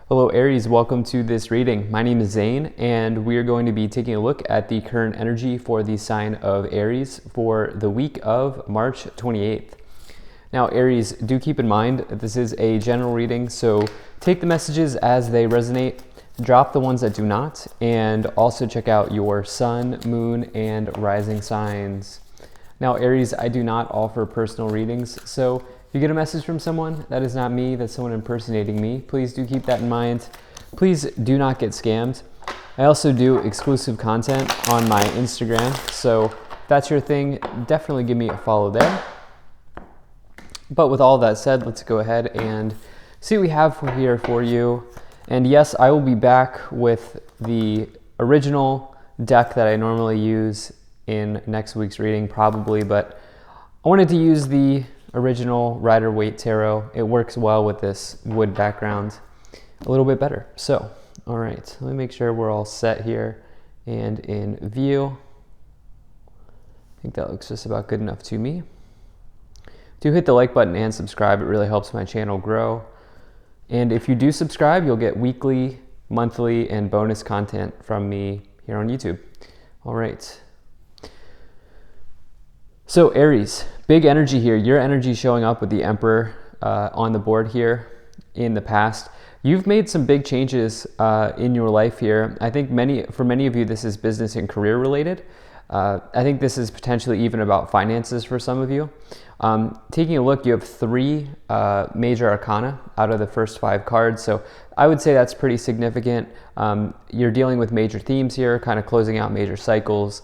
Hello Aries, welcome to this reading. My name is Zane and we are going to be taking a look at the current energy for the sign of Aries for the week of March 28th. Now Aries, do keep in mind that this is a general reading, so take the messages as they resonate, drop the ones that do not, and also check out your sun, moon, and rising signs. Now Aries, I do not offer personal readings, so if you get a message from someone, that is not me, that's someone impersonating me. Please do keep that in mind. Please do not get scammed. I also do exclusive content on my Instagram, so if that's your thing, definitely give me a follow there. But with all that said, let's go ahead and see what we have here for you. And yes, I will be back with the original deck that I normally use in next week's reading, probably, but I wanted to use the original Rider-Waite Tarot. It works well with this wood background a little bit better. So, all right, let me make sure we're all set here and in view. I think that looks just about good enough to me. Do hit the like button and subscribe. It really helps my channel grow. And if you do subscribe, you'll get weekly, monthly, and bonus content from me here on YouTube. All right. So Aries, big energy here. Your energy showing up with the Emperor on the board here in the past. You've made some big changes in your life here. I think for many of you, this is business and career related. I think this is potentially even about finances for some of you. Taking a look, you have 3 major arcana out of the first 5 cards. So I would say that's pretty significant. You're dealing with major themes here, kind of closing out major cycles,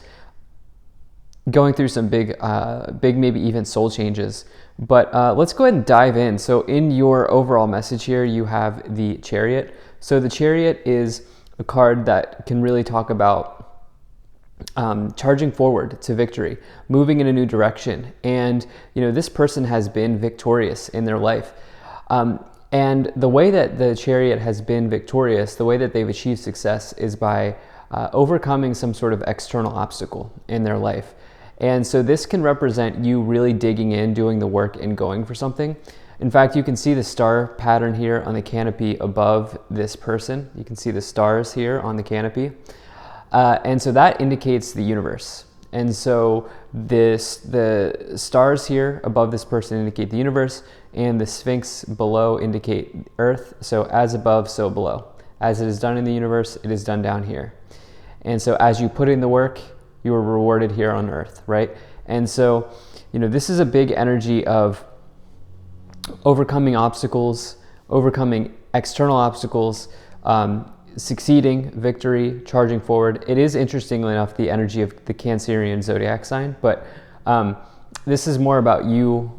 going through some big, maybe even soul changes. But let's go ahead and dive in. So in your overall message here, you have the Chariot. So the Chariot is a card that can really talk about charging forward to victory, moving in a new direction. And, you know, this person has been victorious in their life. And the way that the Chariot has been victorious, the way that they've achieved success is by overcoming some sort of external obstacle in their life. And so this can represent you really digging in, doing the work, and going for something. In fact, you can see the star pattern here on the canopy above this person. You can see the stars here on the canopy. And so that indicates the universe. And so the stars here above this person indicate the universe, and the Sphinx below indicate Earth. So as above, so below. As it is done in the universe, it is done down here. And so as you put in the work, you are rewarded here on Earth, right? And so, you know, this is a big energy of overcoming obstacles, overcoming external obstacles, succeeding, victory, charging forward. It is, interestingly enough, the energy of the Cancerian zodiac sign, but this is more about you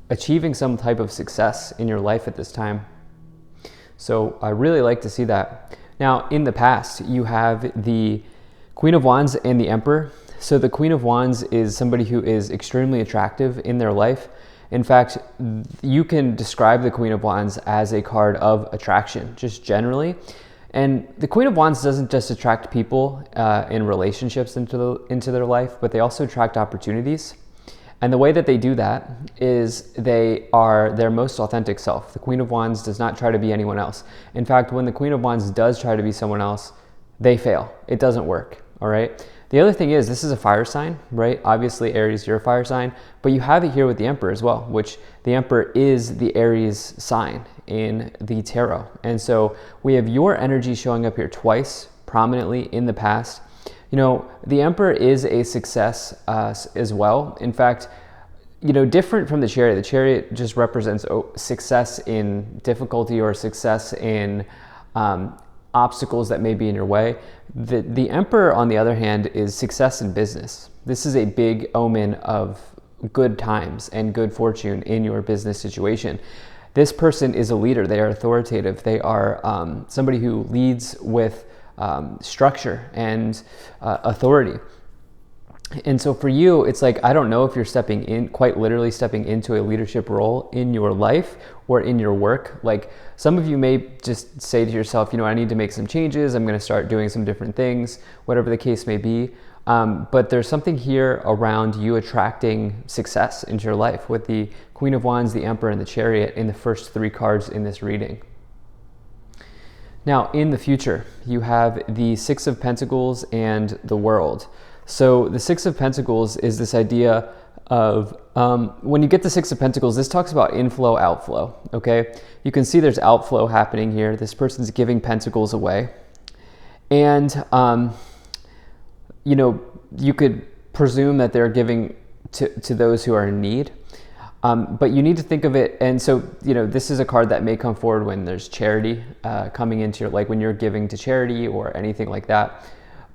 achieving some type of success in your life at this time. So I really like to see that. Now, in the past, you have the Queen of Wands and the Emperor. So the Queen of Wands is somebody who is extremely attractive in their life. In fact, you can describe the Queen of Wands as a card of attraction, just generally. And the Queen of Wands doesn't just attract people in relationships into their life, but they also attract opportunities. And the way that they do that is they are their most authentic self. The Queen of Wands does not try to be anyone else. In fact, when the Queen of Wands does try to be someone else, they fail. It doesn't work, all right? The other thing is, this is a fire sign, right? Obviously, Aries, you're a fire sign, but you have it here with the Emperor as well, which the Emperor is the Aries sign in the tarot. And so we have your energy showing up here twice, prominently in the past. You know, the Emperor is a success as well. In fact, you know, different from the Chariot just represents success in difficulty or success in obstacles that may be in your way. The Emperor, on the other hand, is success in business. This is a big omen of good times and good fortune in your business situation. This person is a leader. They are authoritative. They are somebody who leads with structure and authority. And so for you, it's like, I don't know if you're quite literally stepping into a leadership role in your life or in your work. Like, some of you may just say to yourself, you know, I need to make some changes. I'm going to start doing some different things, whatever the case may be. But there's something here around you attracting success into your life with the Queen of Wands, the Emperor, and the Chariot in the first 3 cards in this reading. Now, in the future, you have the Six of Pentacles and the World. So the Six of Pentacles is this idea of, when you get the Six of Pentacles, this talks about inflow, outflow, okay? You can see there's outflow happening here. This person's giving pentacles away. And, you know, you could presume that they're giving to those who are in need. But you need to think of it, and so, you know, this is a card that may come forward when there's charity coming into your, like when you're giving to charity or anything like that.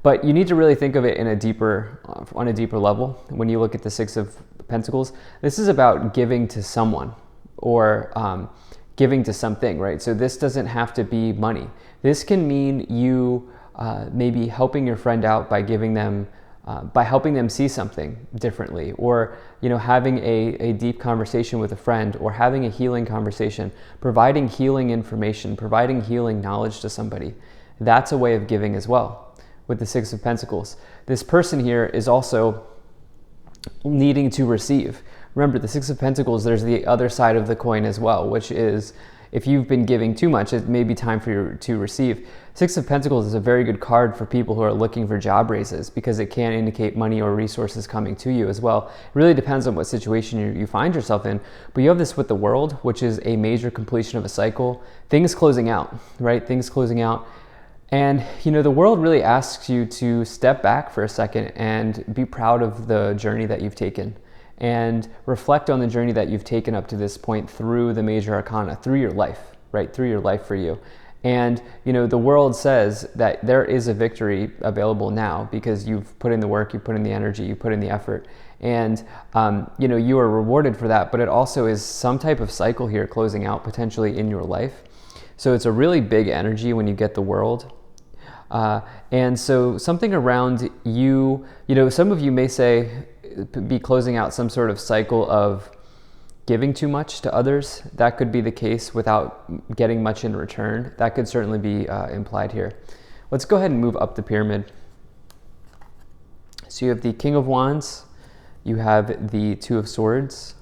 But you need to really think of it in a deeper, on a deeper level. When you look at the Six of Pentacles, this is about giving to someone or giving to something, right? So this doesn't have to be money. This can mean you maybe helping your friend out by giving them, by helping them see something differently, or, you know, having a deep conversation with a friend, or having a healing conversation, providing healing information, providing healing knowledge to somebody. That's a way of giving as well. With the Six of Pentacles, this person here is also needing to receive. Remember, the Six of Pentacles, there's the other side of the coin as well, which is if you've been giving too much, it may be time for you to receive. Six of Pentacles is a very good card for people who are looking for job raises, because it can indicate money or resources coming to you as well. It really depends on what situation you find yourself in. But you have this with the World, which is a major completion of a cycle. Things closing out, right? Things closing out. And, you know, the World really asks you to step back for a second and be proud of the journey that you've taken, and reflect on the journey that you've taken up to this point through the major arcana, through your life, right? Through your life for you. And, you know, the World says that there is a victory available now because you've put in the work, you put in the energy, you put in the effort. And, you know, you are rewarded for that, but it also is some type of cycle here closing out potentially in your life. So it's a really big energy when you get the World. And so something around you, you know, some of you may say, be closing out some sort of cycle of giving too much to others. That could be the case without getting much in return. That could certainly be implied here. Let's go ahead and move up the pyramid. So you have the King of Wands, you have the Two of Swords,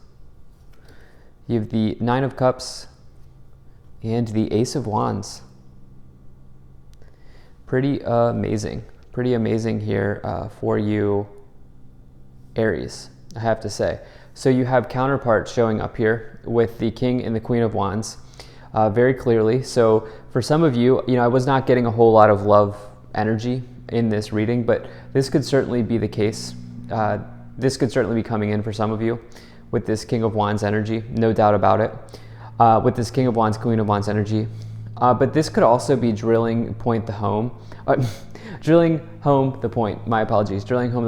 you have the Nine of Cups, and the Ace of Wands. Pretty amazing here for you, Aries, I have to say. So you have counterparts showing up here with the King and the Queen of Wands very clearly. So for some of you, you know, I was not getting a whole lot of love energy in this reading, but this could certainly be the case. This could certainly be coming in for some of you with this King of Wands energy, no doubt about it. With this King of Wands, Queen of Wands energy. But this could also be drilling home the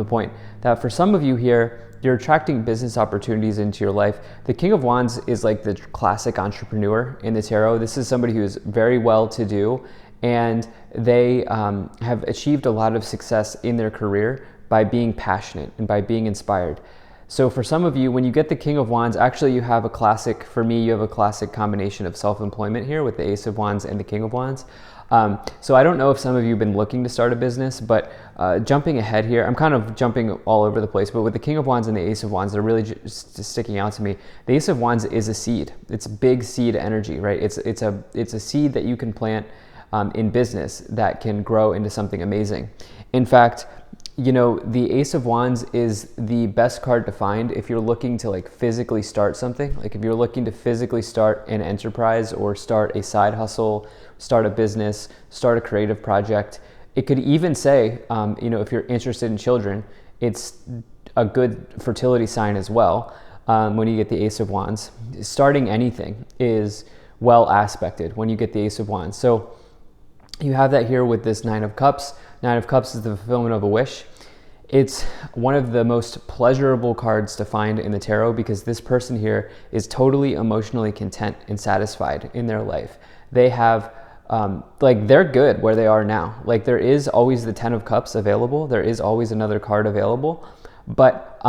point that for some of you here, you're attracting business opportunities into your life. The King of Wands is like the classic entrepreneur in the tarot. This is somebody who's very well to do, and they have achieved a lot of success in their career by being passionate and by being inspired. So for some of you, when you get the King of Wands, actually you have a classic, for me, you have a classic combination of self-employment here with the Ace of Wands and the King of Wands. So I don't know if some of you have been looking to start a business, but jumping ahead here, I'm kind of jumping all over the place, but with the King of Wands and the Ace of Wands, they're really just sticking out to me. The Ace of Wands is a seed. It's big seed energy, right? It's a seed that you can plant in business that can grow into something amazing. In fact, you know, the Ace of Wands is the best card to find if you're looking to like physically start something. Like if you're looking to physically start an enterprise or start a side hustle, start a business, start a creative project. It could even say, you know, if you're interested in children, it's a good fertility sign as well. When you get the Ace of Wands, starting anything is well aspected when you get the Ace of Wands. So you have that here with this Nine of Cups. Nine of Cups is the fulfillment of a wish. It's one of the most pleasurable cards to find in the tarot because this person here is totally emotionally content and satisfied in their life. They have, like, they're good where they are now. Like, there is always the Ten of Cups available. There is always another card available. But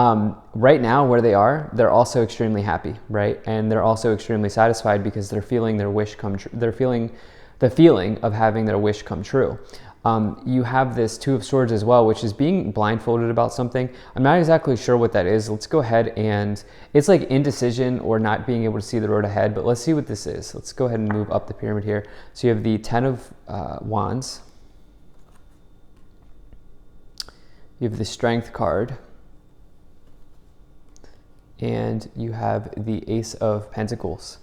right now where they are, they're also extremely happy, right? And they're also extremely satisfied because they're feeling their wish come true. They're feeling the feeling of having their wish come true. You have this Two of Swords as well, which is being blindfolded about something. I'm not exactly sure what that is. Let's go ahead and, it's like indecision or not being able to see the road ahead, but let's see what this is. Let's go ahead and move up the pyramid here. So you have the Ten of Wands. You have the Strength card. And you have the Ace of Pentacles.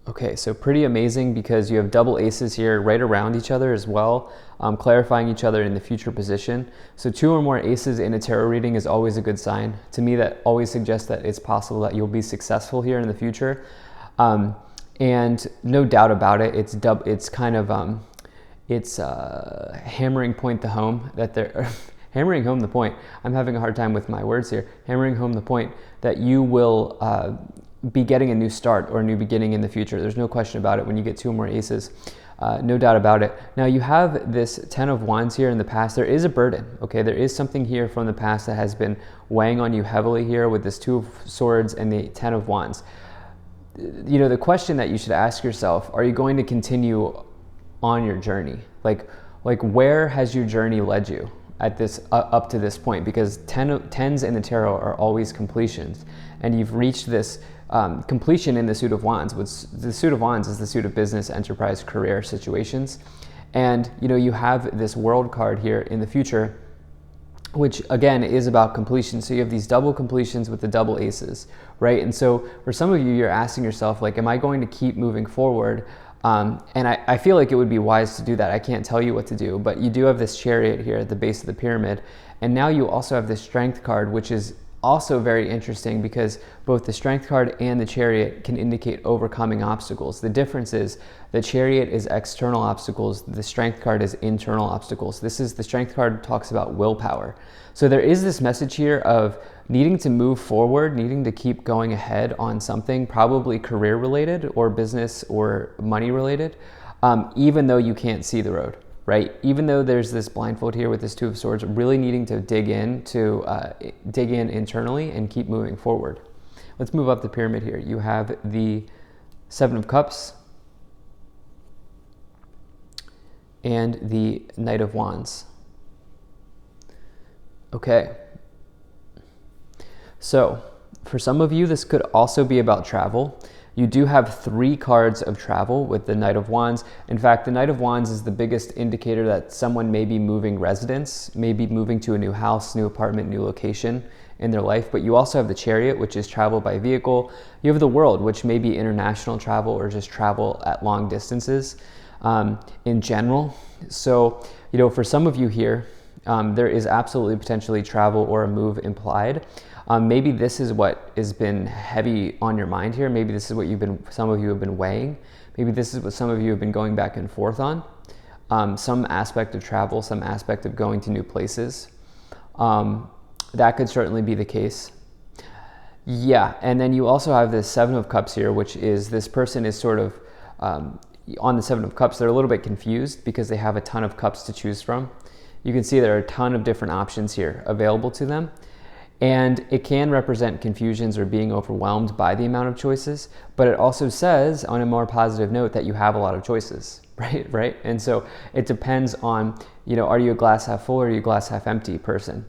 Okay, so pretty amazing because you have double aces here right around each other as well, clarifying each other in the future position. So 2 or more aces in a tarot reading is always a good sign. To me, that always suggests that it's possible that you'll be successful here in the future. And no doubt about it, it's kind of, it's hammering point the home that they're, hammering home the point. I'm having a hard time with my words here. Hammering home the point that you will be getting a new start or a new beginning in the future. There's no question about it when you get 2 or more aces. No doubt about it. Now you have this Ten of Wands here in the past. There is a burden, okay? There is something here from the past that has been weighing on you heavily here with this Two of Swords and the Ten of Wands. You know, the question that you should ask yourself, are you going to continue on your journey? Like where has your journey led you at this up to this point? Because tens in the tarot are always completions, and you've reached this completion in the Suit of Wands. The Suit of Wands is the suit of business, enterprise, career situations. And you know, you have this World card here in the future, which again is about completion. So you have these double completions with the double aces, right? And so for some of you, you're asking yourself, like, am I going to keep moving forward? And I feel like it would be wise to do that. I can't tell you what to do, but you do have this Chariot here at the base of the pyramid. And now you also have this Strength card, which is also very interesting because both the Strength card and the Chariot can indicate overcoming obstacles. The difference is the Chariot is external obstacles, the Strength card is internal obstacles. The Strength card talks about willpower. So there is this message here of needing to move forward, needing to keep going ahead on something, probably career related or business or money related, even though you can't see the road. Right? Even though there's this blindfold here with this Two of Swords, really needing to dig in internally and keep moving forward. Let's move up the pyramid here. You have the Seven of Cups and the Knight of Wands. Okay. So for some of you, this could also be about travel. You do have 3 cards of travel with the Knight of Wands. In fact, the Knight of Wands is the biggest indicator that someone may be moving residence, maybe moving to a new house, new apartment, new location in their life. But you also have the Chariot, which is travel by vehicle. You have the World, which may be international travel or just travel at long distances in general. So, you know, for some of you here, there is absolutely potentially travel or a move implied. Maybe this is what has been heavy on your mind here. Maybe this is what some of you have been weighing. Maybe this is what some of you have been going back and forth on. Some aspect of travel, some aspect of going to new places. That could certainly be the case. Yeah, and then you also have this Seven of Cups here, which is this person is sort of, on the Seven of Cups, they're a little bit confused because they have a ton of cups to choose from. You can see there are a ton of different options here available to them. And it can represent confusions or being overwhelmed by the amount of choices, but it also says on a more positive note that you have a lot of choices, right? And so it depends on, you know, are you a glass half full or are you a glass half empty person?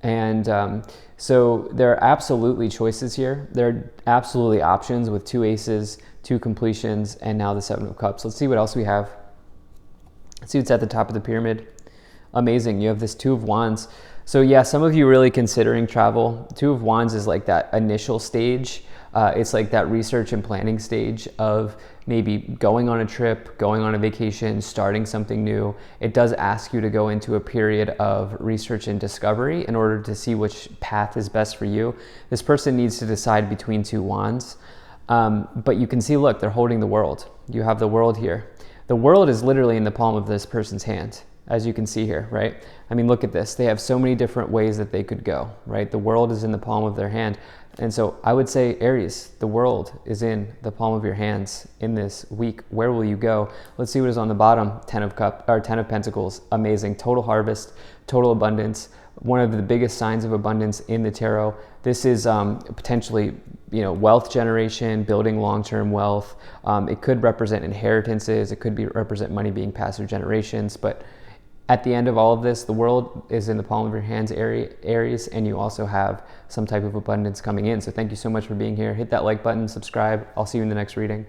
And so there are absolutely choices here. There are absolutely options with 2 aces, 2 completions, and now the Seven of Cups. Let's see what else we have. Let's see what's at the top of the pyramid. Amazing, you have this Two of Wands. So yeah, some of you really considering travel. Two of Wands is like that initial stage. It's like that research and planning stage of maybe going on a trip, going on a vacation, starting something new. It does ask you to go into a period of research and discovery in order to see which path is best for you. This person needs to decide between 2 wands. But you can see, look, they're holding the World. You have the World here. The World is literally in the palm of this person's hand, as you can see here, right? I mean, look at this. They have so many different ways that they could go, right? The world is in the palm of their hand. And so I would say, Aries, the world is in the palm of your hands in this week. Where will you go? Let's see what is on the bottom. 10 of Pentacles. Amazing. Total harvest, total abundance. One of the biggest signs of abundance in the tarot. This is potentially, wealth generation, building long-term wealth. It could represent inheritances. It could represent money being passed through generations. But at the end of all of this, the world is in the palm of your hands, Aries, and you also have some type of abundance coming in. So thank you so much for being here. Hit that like button, subscribe. I'll see you in the next reading.